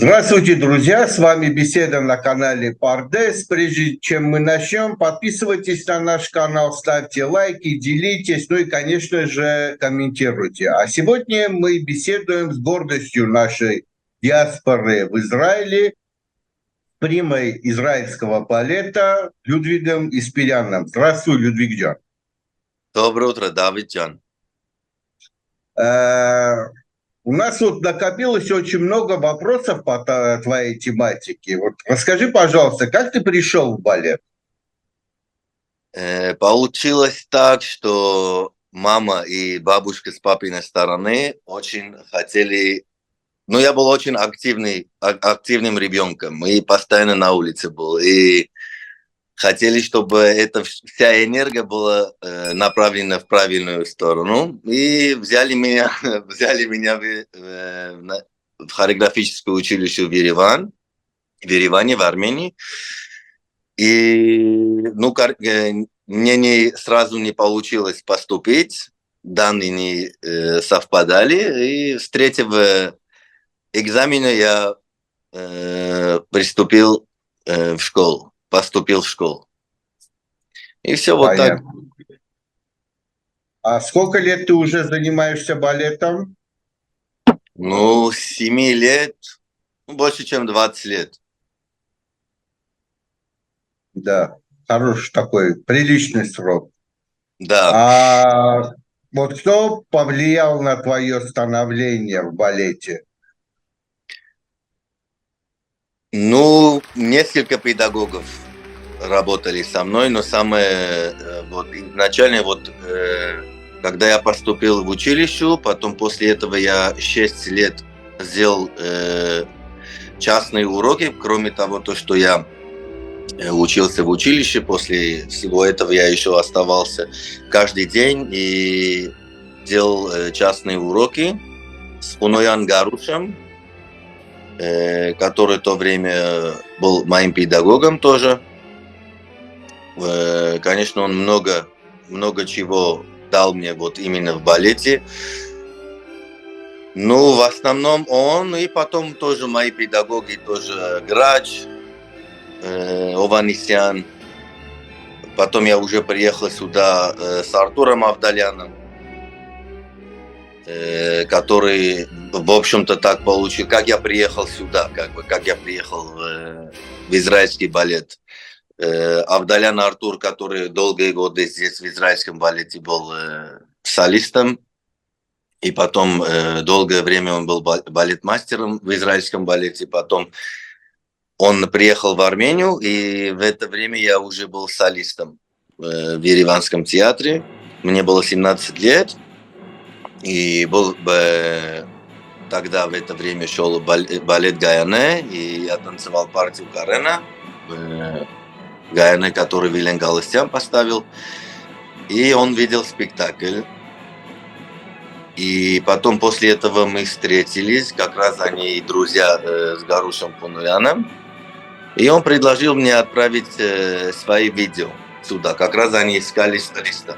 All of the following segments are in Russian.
Здравствуйте, друзья! С вами беседа на канале Пардес. Прежде чем мы начнем, подписывайтесь на наш канал, ставьте лайки, делитесь, ну и, конечно же, комментируйте. А сегодня мы беседуем с гордостью нашей диаспоры в Израиле, примой израильского балета Людвигом Испиряном. Здравствуй, Людвиг-джан. Доброе утро, Давид-джан. У нас вот накопилось очень много вопросов по твоей тематике. Вот расскажи, пожалуйста, как ты пришел в балет? Получилось так, что мама и бабушка с папиной стороны очень хотели. Ну, я был очень активным ребенком и постоянно на улице был. И хотели, чтобы эта вся энергия была направлена в правильную сторону. И взяли меня в хореографическое училище в Ереване, в Армении. И мне сразу не получилось поступить, данные не совпадали, и с третьего экзамена я поступил в школу. И все вот так. Понятно. А сколько лет ты уже занимаешься балетом? Ну, 7 лет, больше, чем 20 лет. Да, хороший такой, приличный срок. Да. А вот кто повлиял на твое становление в балете? Ну, несколько педагогов работали со мной, но вот изначально когда я поступил в училище, потом после этого я 6 лет сделал частные уроки, кроме того, что я учился в училище, после всего этого я еще оставался каждый день и делал частные уроки с Хуноян Гарушем, который в то время был моим педагогом тоже. Конечно, он много чего дал мне вот именно в балете. Ну, в основном он, и потом тоже мои педагоги, тоже Грач, Ованисян. Потом я уже приехал сюда с Артуром Авдаляном, который, в общем-то, так получил, как я приехал сюда, как я приехал в израильский балет. Авдалян Артур, который долгие годы здесь в израильском балете был солистом, и потом долгое время он был балетмастером в израильском балете, потом он приехал в Армению, и в это время я уже был солистом в Ереванском театре. Мне было 17 лет, и тогда в это время шел балет Гаяне, и я танцевал партию Карена, Гаяне, который Вилен Галустян поставил, и он видел спектакль. И потом после этого мы встретились, как раз они друзья с Гарушем Пунуяном, и он предложил мне отправить свои видео сюда. Как раз они искали солиста.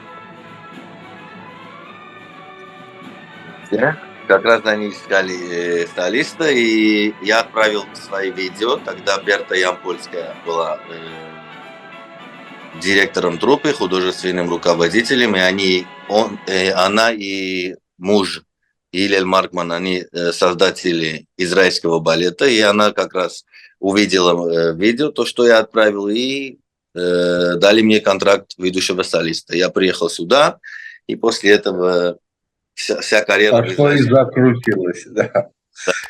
Как раз они искали солиста, и я отправил свои видео. Тогда Берта Ямпольская была директором труппы, художественным руководителем, и она и муж Илель Маркман, они создатели израильского балета, и она как раз увидела видео, то, что я отправил, и дали мне контракт ведущего солиста. Я приехал сюда, и после этого вся карьера в Пошло и израильском. закрутилось, да.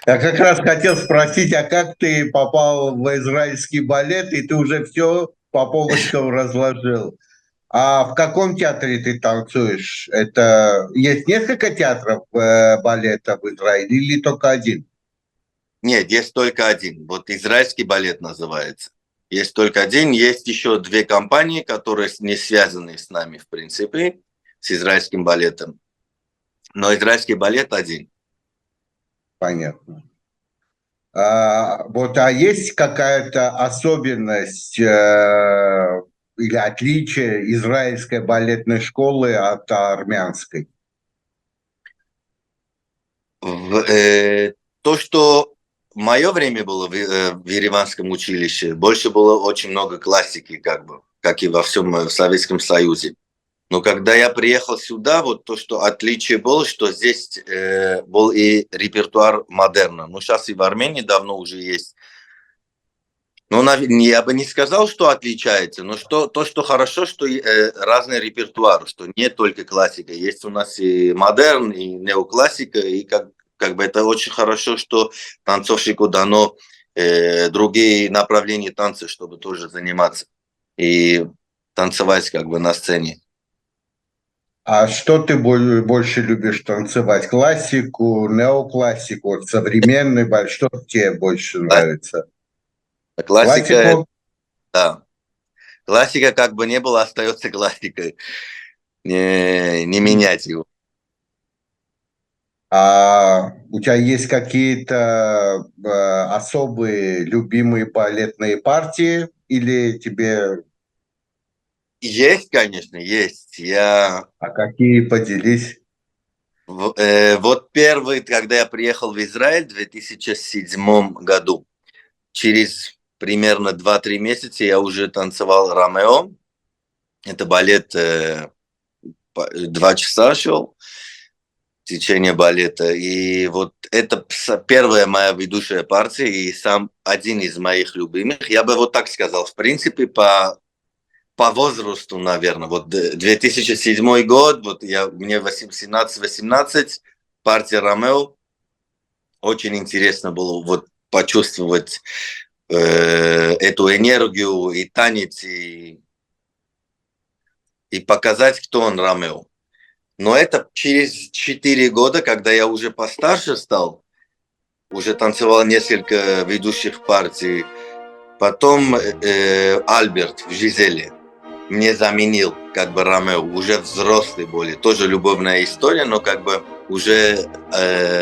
Я как раз хотел спросить, а как ты попал в израильский балет, и ты уже все по полочкам разложил. А в каком театре ты танцуешь? Это есть несколько театров балета в Израиле или только один? Нет, есть только один. Вот израильский балет называется. Есть только один. Есть еще две компании, которые не связаны с нами, в принципе, с израильским балетом. Но израильский балет один. Понятно. А есть какая-то особенность или отличие израильской балетной школы от армянской? То, что мое время было в Ереванском училище, больше было очень много классики, как бы, как и во всем Советском Союзе. Но когда я приехал сюда, вот то, что отличие было, что здесь был и репертуар модерна. Ну, сейчас и в Армении давно уже есть. Ну, я бы не сказал, что отличается, но то, что хорошо, что разный репертуар, что не только классика. Есть у нас и модерн, и неоклассика, и как бы это очень хорошо, что танцовщику дано другие направления танца, чтобы тоже заниматься и танцевать как бы на сцене. А что ты больше любишь танцевать? Классику, неоклассику, вот современный балет? Что тебе больше нравится? Классика, Классику? да. Классика как бы не было, остается классикой. Не менять его. А у тебя есть какие-то особые любимые балетные партии? Или тебе... Есть, конечно, есть. А какие поделись? Вот первый, когда я приехал в Израиль в 2007 году, через примерно 2-3 месяца я уже танцевал Ромео. Это балет 2 часа шел, течение балета. И вот это первая моя ведущая партия и сам один из моих любимых. Я бы вот так сказал, в принципе, по возрасту, наверное. Вот 2007 год, вот мне 17-18, партия Ромео. Очень интересно было вот почувствовать эту энергию и танец, и показать, кто он, Ромео. Но это через 4 года, когда я уже постарше стал, уже танцевал несколько ведущих партий. Потом Альберт в Жизели мне заменил как бы Ромео, уже взрослый более, тоже любовная история, но как бы уже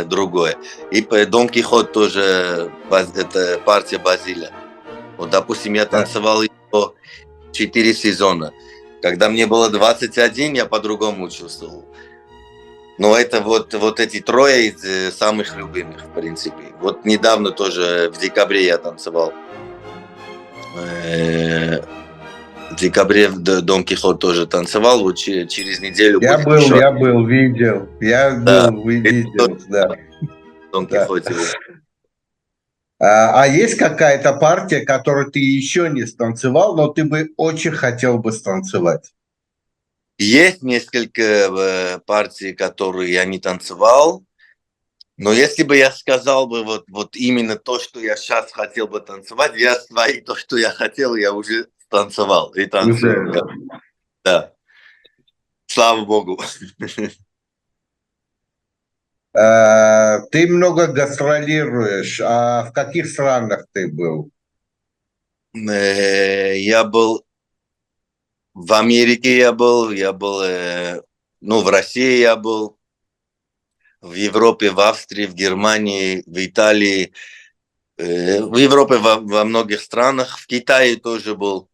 другое. И Дон Кихот тоже, это партия Базиля. Вот, допустим, я Да. танцевал его 4 сезона. Когда мне было 21, я по-другому чувствовал. Но это вот эти трое из самых любимых, в принципе. Вот недавно тоже, в декабре я танцевал. В декабре Дон Кихот тоже танцевал, вот через неделю будет еще. Я был, видел. Я Да, был, это видел, да. Дон Да. Кихоте. А есть какая-то партия, которую ты еще не станцевал, но ты бы очень хотел бы станцевать? Есть несколько партий, которые я не танцевал, но если бы я сказал бы вот именно то, что я сейчас хотел бы танцевать, я свои, то, что я хотел, я уже танцевал и Уже. танцую. Да. Слава Богу. Ты много гастролируешь. А в каких странах ты был? Я был в Америке, я был, ну, в России я был, в Европе, в Австрии, в Германии, в Италии, в Европе во многих странах, в Китае тоже был.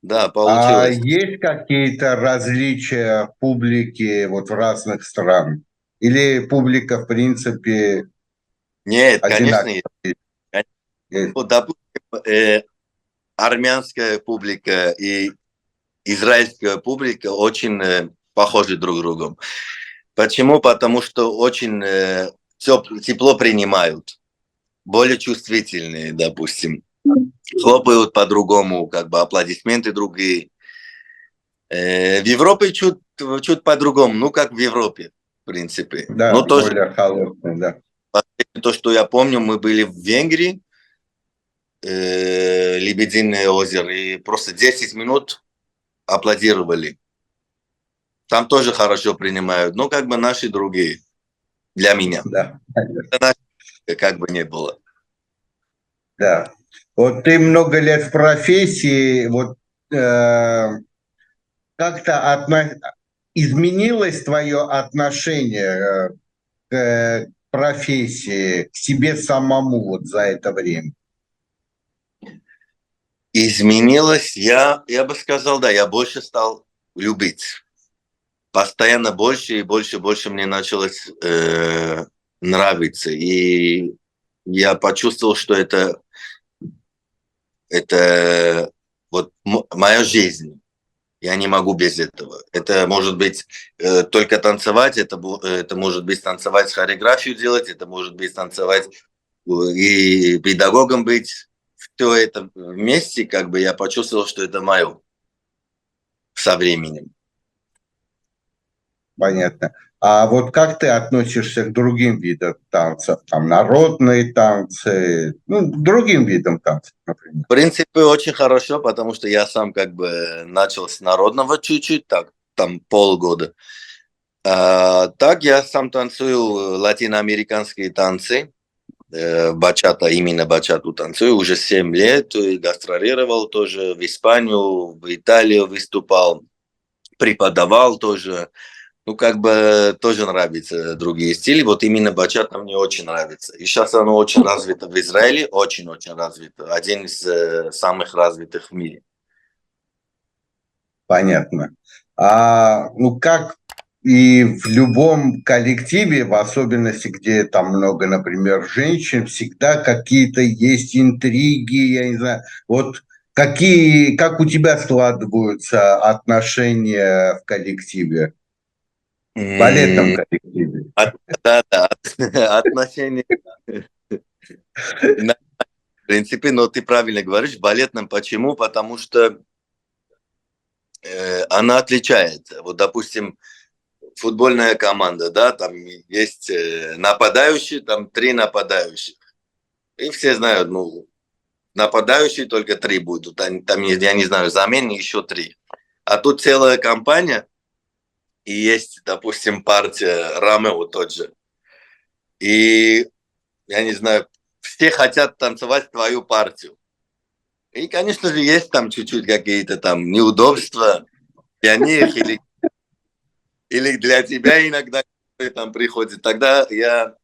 Да, А получилось. есть какие-то различия публики вот в разных странах? Или публика, в принципе, Нет, конечно, одинаковая? есть. Вот, допустим, армянская публика и израильская публика очень похожи друг с другом. Почему? Потому что очень тепло принимают, более чувствительные, допустим. Хлопают по-другому, как бы аплодисменты другие. В Европе чуть по-другому, ну как в Европе, в принципе. Да, Но тоже более холодный, да. то, что я помню, мы были в Венгрии, Лебединое озеро, и просто 10 минут аплодировали. Там тоже хорошо принимают, но как бы наши другие, для меня. Да, Как бы не было. да. Вот ты много лет в профессии, вот как-то изменилось твое отношение к профессии, к себе самому вот за это время? Изменилось, я бы сказал, да, я больше стал любить. Постоянно больше и больше мне началось нравится. И я почувствовал, что это вот моя жизнь. Я не могу без этого. Это может быть только танцевать, это может быть танцевать, хореографию делать, это может быть танцевать и педагогом быть. Все это вместе, как бы я почувствовал, что это мое со временем. Понятно. А вот как ты относишься к другим видам танцев? Там народные танцы, ну, к другим видам танцев, например. В принципе, очень хорошо, потому что я сам как бы начал с народного чуть-чуть, так, там полгода. Так я сам танцую латиноамериканские танцы, бачата, именно бачату танцую уже 7 лет, и гастролировал тоже в Испанию, в Италию выступал, преподавал тоже. Ну, как бы тоже нравятся другие стили. Вот именно бачата мне очень нравится. И сейчас оно очень развито в Израиле, очень-очень развито. Один из самых развитых в мире. Понятно. А, ну, как и в любом коллективе, в особенности, где там много, например, женщин, всегда какие-то есть интриги, я не знаю. Вот как у тебя складываются отношения в коллективе, в балетном М, коллективе? Да, да, отношения. В принципе, но ты правильно говоришь, в балетном. Почему? Потому что она отличается. Вот, допустим, футбольная команда, да, там есть нападающие, там 3 нападающих. И все знают, ну, нападающие только 3 будут. Там я не знаю, замены еще 3. А тут целая компания, и есть, допустим, партия Ромео тот же. И, я не знаю, все хотят танцевать твою партию. И, конечно же, есть там чуть-чуть какие-то там неудобства для них или для тебя иногда там приходит. Тогда я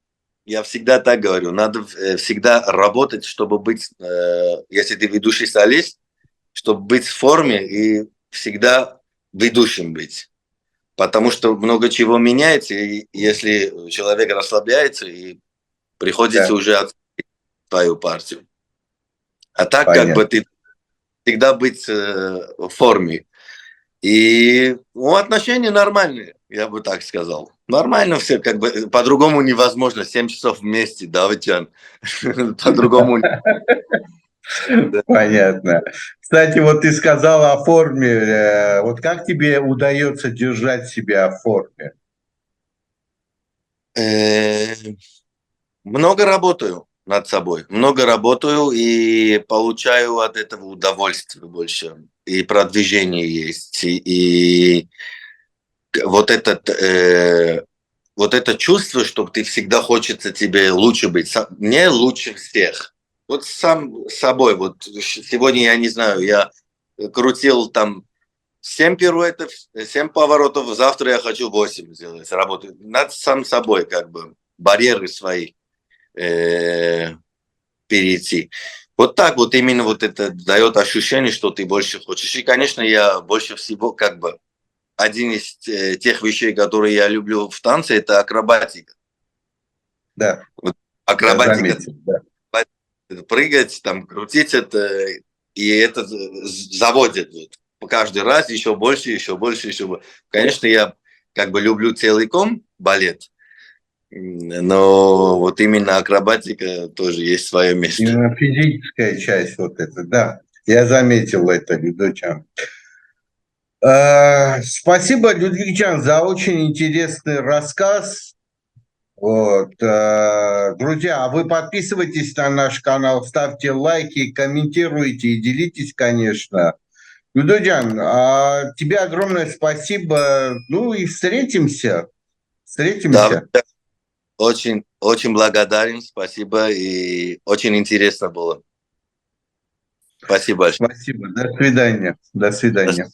всегда так говорю, надо всегда работать, чтобы быть, если ты ведущий солист, чтобы быть в форме и всегда ведущим быть. Потому что много чего меняется, и если человек расслабляется, и приходится Да, уже от твою партию. А так как бы понятно. ты всегда быть в форме. И ну, отношения нормальные, я бы так сказал. Нормально все, как бы по-другому невозможно. 7 часов вместе, да, Витян? По-другому. Понятно. Кстати, вот ты сказала о форме. Вот как тебе удается держать себя в форме? Э, Много работаю над собой, много работаю и получаю от этого удовольствие больше. И продвижение есть, и вот это чувство, что ты всегда хочется тебе лучше быть. Мне лучше всех. Вот сам собой. Вот сегодня, я не знаю, я крутил там 7 пируэтов, 7 поворотов, завтра я хочу 8 сделать, работать. Над сам собой как бы барьеры свои э, перейти. Вот так вот именно вот это дает ощущение, что ты больше хочешь. И, конечно, я больше всего как бы один из тех вещей, которые я люблю в танце, это акробатика. Да, Вот я акробатика, заметил. Да. прыгать, там, крутить это, и это заводит вот, каждый раз еще больше, еще больше, еще больше. Конечно, я как бы люблю целиком балет, но вот именно акробатика тоже есть свое место. Именно физическая часть вот эта, да. Я заметил это, Людочан. Спасибо, Людвигчан, за очень интересный рассказ. Вот. Друзья, а вы подписывайтесь на наш канал, ставьте лайки, комментируйте и делитесь, конечно. Людоджан, тебе огромное спасибо. Ну и встретимся. Да, Встретимся. очень, очень благодарен, спасибо, и очень интересно было. Спасибо большое. Спасибо. До свидания. До свидания.